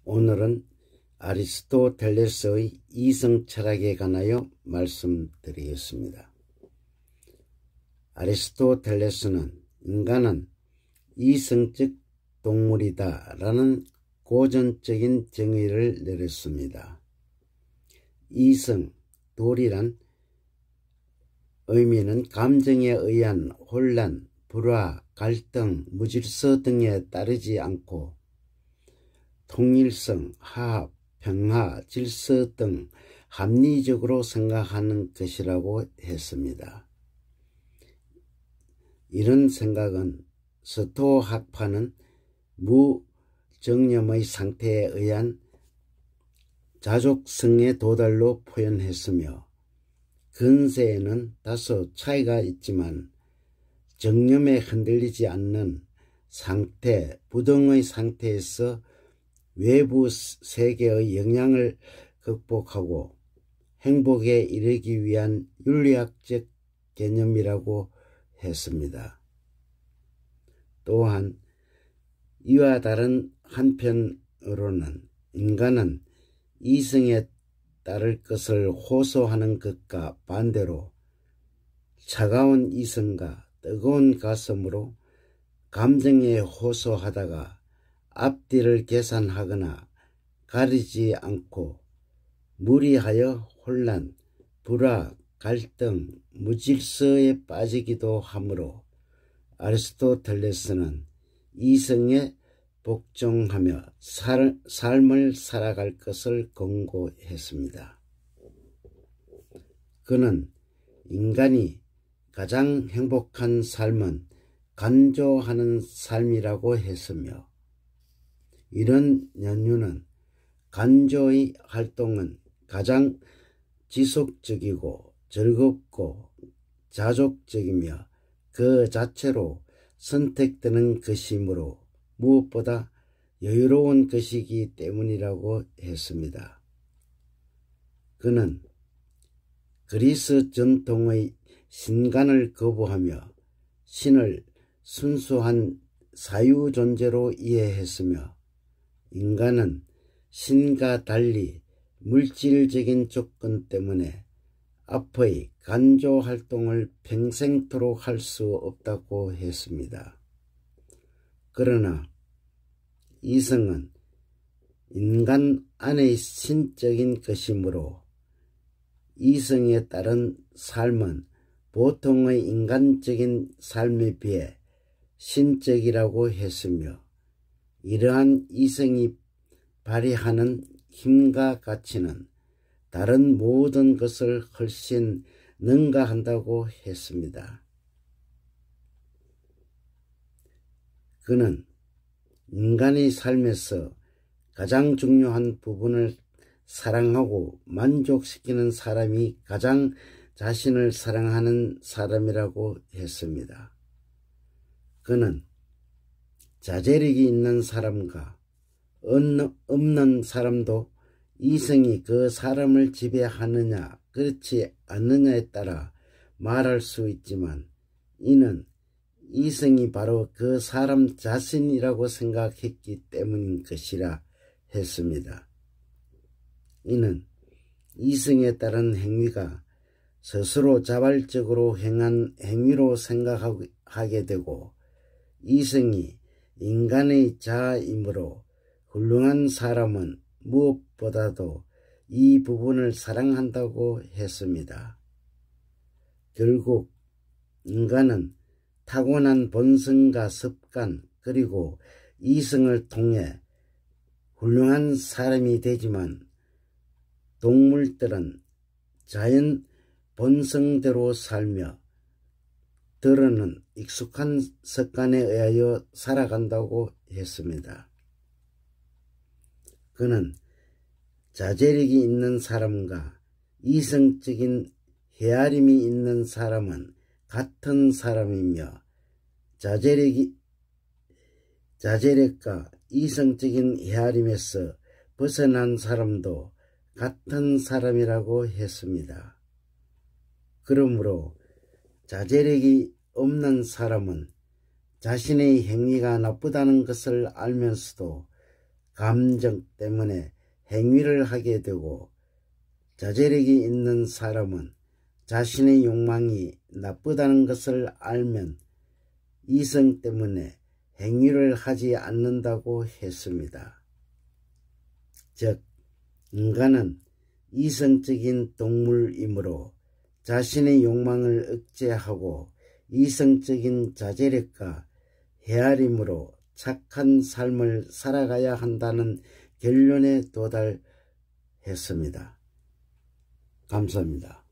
오늘은 아리스토텔레스의 이성 철학에 관하여 말씀드리겠습니다. 아리스토텔레스는 인간은 이성적 동물이다 라는 고전적인 정의를 내렸습니다. 이성, 도리란 의미는 감정에 의한 혼란, 불화, 갈등, 무질서 등에 따르지 않고 통일성, 화합, 평화, 질서 등 합리적으로 생각하는 것이라고 했습니다. 이런 생각은 스토학파는 무정념의 상태에 의한 자족성의 도달로 표현했으며, 근세에는 다소 차이가 있지만 정념에 흔들리지 않는 상태, 부동의 상태에서 외부 세계의 영향을 극복하고 행복에 이르기 위한 윤리학적 개념이라고 했습니다. 또한 이와 다른 한편으로는 인간은 이성에 따를 것을 호소하는 것과 반대로 차가운 이성과 뜨거운 가슴으로 감정에 호소하다가 앞뒤를 계산하거나 가리지 않고 무리하여 혼란, 불화, 갈등, 무질서에 빠지기도 하므로 아리스토텔레스는 이성에 복종하며 삶을 살아갈 것을 권고했습니다. 그는 인간이 가장 행복한 삶은 간조하는 삶이라고 했으며, 이런 연유는 간조의 활동은 가장 지속적이고 즐겁고 자족적이며 그 자체로 선택되는 것이므로 무엇보다 여유로운 것이기 때문이라고 했습니다. 그는 그리스 전통의 신간을 거부하며 신을 순수한 사유존재로 이해했으며, 인간은 신과 달리 물질적인 조건 때문에 앞의 간조 활동을 평생토록 할 수 없다고 했습니다. 그러나 이성은 인간 안의 신적인 것이므로 이성에 따른 삶은 보통의 인간적인 삶에 비해 신적이라고 했으며, 이러한 이성이 발휘하는 힘과 가치는 다른 모든 것을 훨씬 능가한다고 했습니다. 그는 인간의 삶에서 가장 중요한 부분을 사랑하고 만족시키는 사람이 가장 자신을 사랑하는 사람이라고 했습니다. 그는 자제력이 있는 사람과 없는 사람도 이성이 그 사람을 지배하느냐 그렇지 않느냐에 따라 말할 수 있지만, 이는 이성이 바로 그 사람 자신이라고 생각했기 때문인 것이라 했습니다. 이는 이성에 따른 행위가 스스로 자발적으로 행한 행위로 생각하게 되고, 이성이 인간의 자아이므로 훌륭한 사람은 무엇보다도 이 부분을 사랑한다고 했습니다. 결국 인간은 타고난 본성과 습관 그리고 이성을 통해 훌륭한 사람이 되지만, 동물들은 자연 본성대로 살며 들어는 익숙한 습관에 의하여 살아간다고 했습니다. 그는 자제력이 있는 사람과 이성적인 헤아림이 있는 사람은 같은 사람이며, 자제력과 이성적인 헤아림에서 벗어난 사람도 같은 사람이라고 했습니다. 그러므로 자제력이 없는 사람은 자신의 행위가 나쁘다는 것을 알면서도 감정 때문에 행위를 하게 되고, 자제력이 있는 사람은 자신의 욕망이 나쁘다는 것을 알면 이성 때문에 행위를 하지 않는다고 했습니다. 즉, 인간은 이성적인 동물이므로 자신의 욕망을 억제하고 이성적인 자제력과 헤아림으로 착한 삶을 살아가야 한다는 결론에 도달했습니다. 감사합니다.